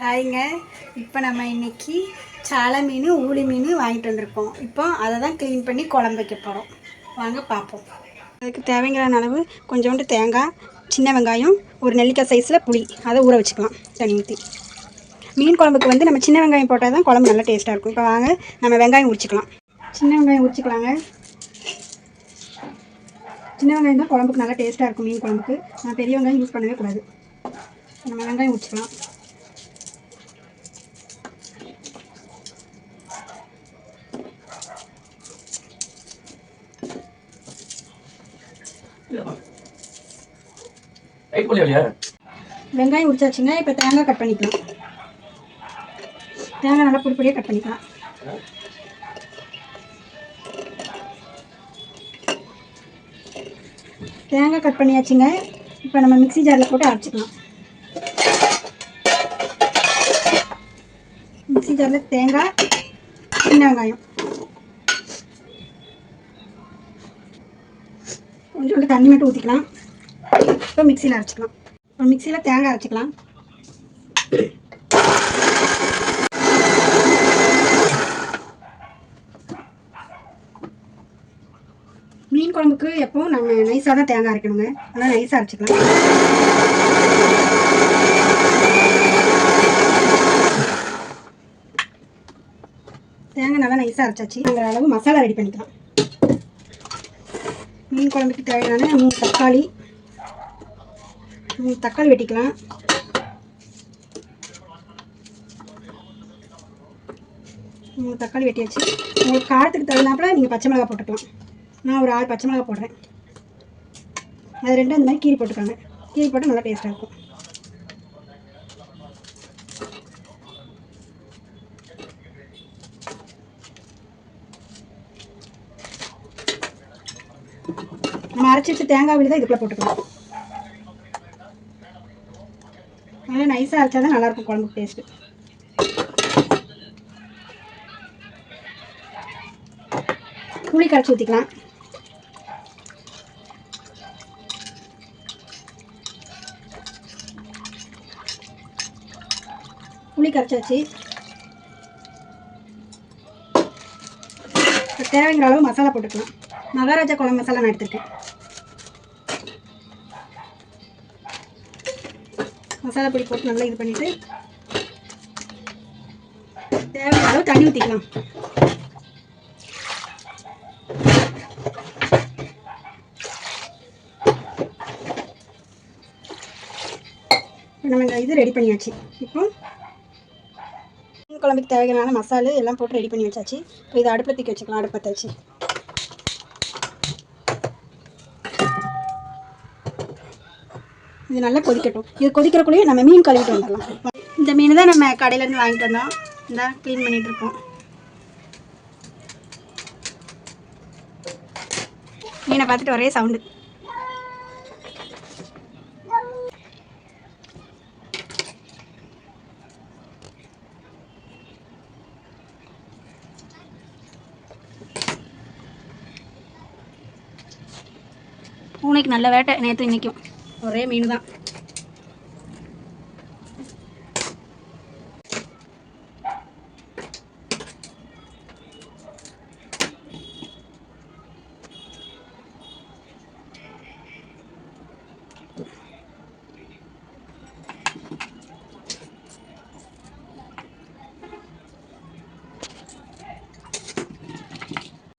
ஹாய்ங்க. இப்போ நம்ம இன்றைக்கி சாலை மீன் ஊளி மீன் வாங்கிட்டு வந்திருக்கோம். இப்போ அதை தான் க்ளீன் பண்ணி குழம்பு வைக்க போகிறோம். வாங்க பார்ப்போம். அதுக்கு தேவையான அளவு கொஞ்சோண்டு தேங்காய், சின்ன வெங்காயம், ஒரு நெல்லிக்காய் சைஸில் புளி, அதை ஊற வச்சுக்கலாம் தண்ணி ஊற்றி. மீன் குழம்புக்கு வந்து நம்ம சின்ன வெங்காயம் போட்டால் தான் குழம்பு நல்லா டேஸ்ட்டாக இருக்கும். இப்போ வாங்க நம்ம வெங்காயம் உரிச்சிக்கலாம். சின்ன வெங்காயம் உரிச்சிக்கலாங்க. சின்ன வெங்காயம் தான் குழம்புக்கு நல்லா டேஸ்ட்டாக இருக்கும். மீன் குழம்புக்கு நான் பெரிய வெங்காயம் யூஸ் பண்ணவே கூடாது. நம்ம வெங்காயம் உரிச்சிக்கலாம். வெங்காயம் உரிச்சாச்சுங்க. இப்போ தேங்காய் கட் பண்ணிக்கலாம். தேங்காய் நல்லா பொடிப்பொடியாக கட் பண்ணிக்கலாம். தேங்காய் கட் பண்ணியாச்சுங்க. இப்போ நம்ம மிக்ஸி ஜாரில் போட்டு அரைச்சிக்கலாம். மிக்ஸி ஜாரில் தேங்காய், சின்ன வெங்காயம், கொஞ்சோண்டு தண்ணி மட்டும் ஊற்றிக்கலாம். இப்போ மிக்சியில் அரைச்சிக்கலாம். இப்போ மிக்சியில் தேங்காய் அரைச்சிக்கலாம். மீன் குழம்புக்கு எப்பவும் நம்ம நைஸாக தான் தேங்காய் அரைக்கணுங்க. அதனால் நைஸாக அரைச்சிக்கலாம். தேங்காய் நல்லா நைஸாக அரைச்சாச்சு. நாங்கள் அளவு மசாலா ரெடி பண்ணிக்கலாம். மீன் குழம்புக்கு தேவையான 3 தக்காளி வெட்டிக்கலாம். தக்காளி வெட்டியாச்சு. உங்களுக்கு காரத்துக்கு தகுந்தாப்புல நீங்கள் பச்சை மிளகாய் போட்டுக்கலாம். நான் ஒரு 6 பச்சை மிளகாய் போடுறேன். அது 2 அந்த மாதிரி கீரி போட்டுக்காங்க. கீரி போட்டால் நல்லா டேஸ்ட்டாக இருக்கும். நம்ம அரைச்சி வச்சு தேங்காய் விழுதான் இதுக்குள்ளே போட்டுக்கலாம். நல்லா நைஸாக அரைச்சா தான் நல்லாயிருக்கும் குழம்புக்கு டேஸ்ட்டு. புளி கரைச்சி ஊற்றிக்கலாம். புளி கரைச்சாச்சு. தேவைங்கிற அளவு மசாலா போட்டுக்கலாம். மகாராஜா குழம்பு மசாலா நான் எடுத்துருக்கேன். மசாலா பொடி போட்டு நல்லா இது பண்ணிவிட்டு தேவையான அளவு தண்ணி ஊற்றிக்கலாம். நம்ம இந்த இது ரெடி பண்ணியாச்சு. இப்போ மீன் குழம்புக்கு தேவையான மசாலா எல்லாம் போட்டு ரெடி பண்ணி வச்சாச்சு. இப்போ இதை அடுப்பில் தூக்கி வச்சுக்கலாம். அடுப்பை வச்சு இது நல்லா கொதிக்கட்டும். இது கொதிக்கிறக்குள்ளேயே நம்ம மீன் கழுவிட்டு வந்துடலாம். இந்த மீன் தான் நம்ம கடையிலேருந்து வாங்கிட்டு வந்தோம். இந்த க்ளீன் பண்ணிகிட்ருக்கோம். மீனை பார்த்துட்டு ஒரே சவுண்டு. பூனைக்கு நல்ல வேட்டை நேற்று இன்றைக்கும் ஒரே மீன் தான்.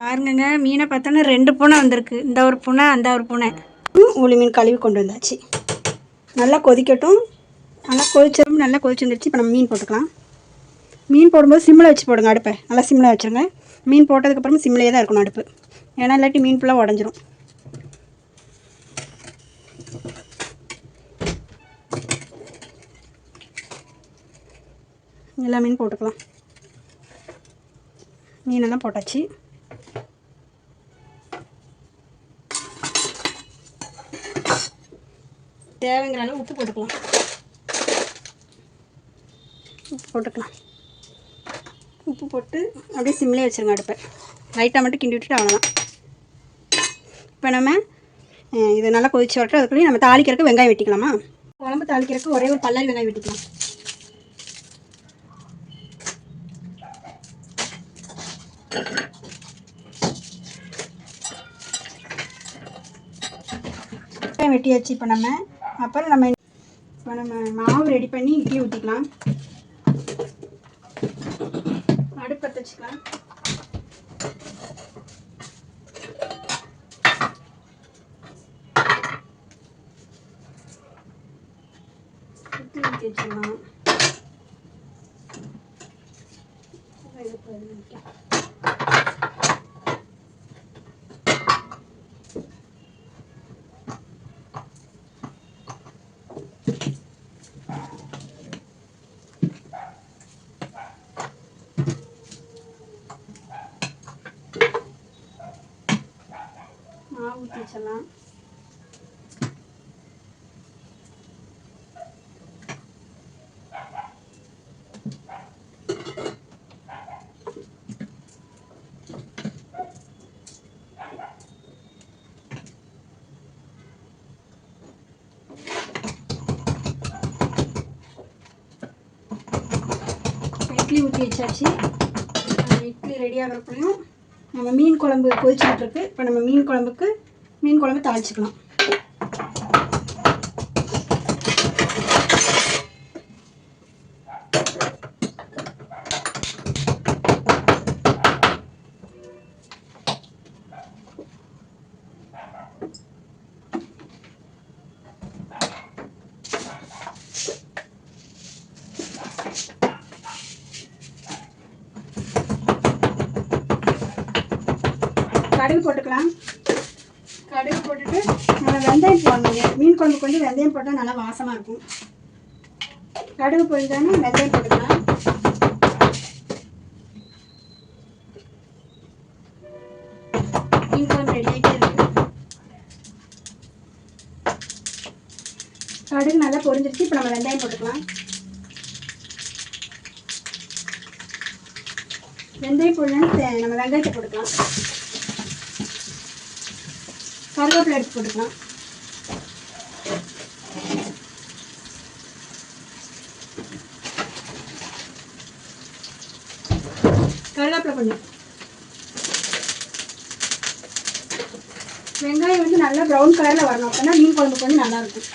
பாருங்க, மீனை பார்த்தோன்னா 2 பூனை வந்திருக்கு. இந்த ஒரு பூனை, அந்த ஒரு பூனை. ஊளி மீன் கழுவி கொண்டு வந்தாச்சு. நல்லா கொதிக்கட்டும். நல்லா கொதிச்சிருந்துச்சு. இப்போ நம்ம மீன் போட்டுக்கலாம். மீன் போடும்போது சிம்மில் வச்சு போடுங்க. அடுப்பை நல்லா சிம்மில் வச்சுருங்க. மீன் போட்டதுக்கப்புறமா சிம்மிலே தான் இருக்கணும் அடுப்பு. ஏன்னா இல்லாட்டி மீன் ஃபுல்லாக உடஞ்சிரும். எல்லா மீன் போட்டுக்கலாம். மீனெல்லாம் போட்டாச்சு. தேவைங்கிற அளவு உப்பு போட்டுக்கலாம். உப்பு போட்டு அப்படியே சிம்மிலே வச்சுருங்க அடுப்பை. லைட்டாக மட்டும் கிண்டி விட்டுட்டு அவ்வளோதான். இப்போ நம்ம இது நல்லா கொதிச்சு வரட்டும். அதுக்குள்ளேயும் நம்ம தாளிக்கிறதுக்கு வெங்காயம் வெட்டிக்கலாமா? குழம்பு தாளிக்கிறதுக்கு ஒரே ஒரு பல்லாரி வெங்காயம் வெட்டிக்கலாம். வெட்டியாச்சு. இப்போ நம்ம மாவு ரெடி பண்ணி இட்லி ஊற்றிக்கலாம். அடுப்பு பற்ற வச்சுக்கலாம். இட்லி ஊற்றி வச்சுக்கலாம். மாவு ஊற்றி வச்சிடலாம். இட்லி ஊற்றி வச்சாச்சு. இட்லி ரெடி ஆகிறப்பையும் நம்ம மீன் குழம்பு கொதிச்சுக்கிட்டு இருக்கு. இப்போ நம்ம மீன் குழம்பு தாளிச்சுக்கலாம். கடுகு போட்டுக்கலாம். கடுகு போட்டுட்டு நம்ம வெந்தயம் போடணும். மீன் குழம்புக்கு வந்து வெந்தயம் போட்டால் நல்லா வாசமாக இருக்கும். கடுகு பொரிஞ்சாலும் வெந்தயம் போட்டுக்கலாம். மீன் குழம்பு ரெடி ஆகிட்டே இருக்கு. கடுகு நல்லா பொரிஞ்சிருச்சு. இப்போ நம்ம வெந்தயம் போட்டுக்கலாம். வெந்தயம் போடணும்னு நம்ம வெங்காயத்தை போட்டுக்கலாம். கருவேப்பிலை எடுத்து போட்டுக்கலாம். கருவேப்பிலை கொஞ்சம். வெங்காயம் வந்து நல்லா ப்ரௌன் கலரில் வரணும். அப்போனா மீன் குழம்புக்கு வந்து நல்லாயிருக்கும்.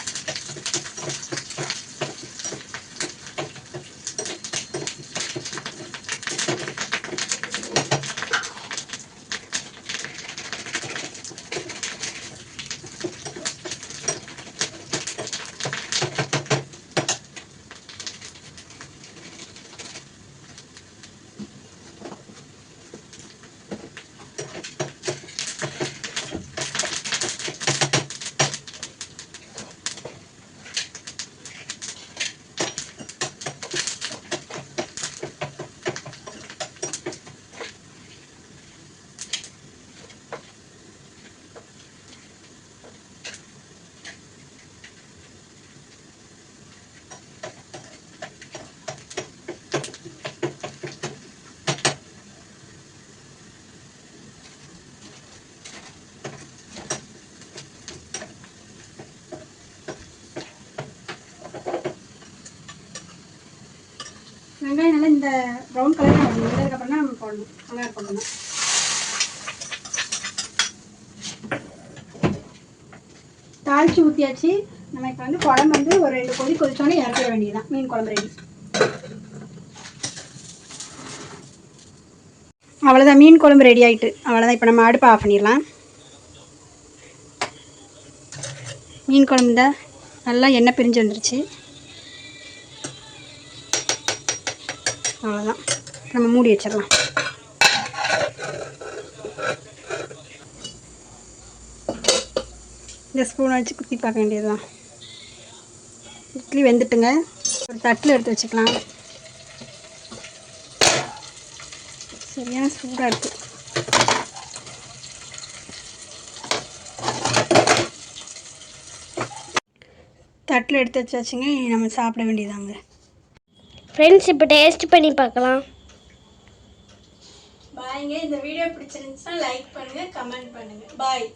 வெங்காயம் நல்லா இந்த ப்ரௌன் கலர் வந்ததுக்கப்புறம் தான் நம்ம போடணும். நல்லா இருக்கணும். தாளித்து ஊற்றியாச்சு. நம்ம இப்போ வந்து குழம்பு வந்து ஒரு 2 கொதி கொதிச்சோன்னே இறக்கிட வேண்டியதுதான். மீன் குழம்பு ரெடி. அவ்வளோதான், மீன் குழம்பு ரெடி ஆகிட்டு. அவ்வளோதான். இப்போ நம்ம அடுப்பை ஆஃப் பண்ணிடலாம். மீன் குழம்பு தான் நல்லா எண்ணெய் பிரிஞ்சு வந்துருச்சு. அவ்வளோதான். நம்ம மூடி வச்சிடலாம். இந்த ஸ்பூனை வச்சு குத்தி பார்க்க வேண்டியதுதான். இட்லி வெந்துட்டுங்க. ஒரு தட்டில் எடுத்து வச்சுக்கலாம். சரியான சூடாக இருக்குது. தட்டில் எடுத்து வச்சாச்சுங்க. நம்ம சாப்பிட வேண்டியதாங்க. ஃப்ரெண்ட்ஸ் இப்போ டேஸ்ட் பண்ணி பார்க்கலாம். பாய்ங்க. இந்த வீடியோ பிடிச்சிருந்துச்சுன்னா லைக் பண்ணுங்கள், கமெண்ட் பண்ணுங்கள். பாய்.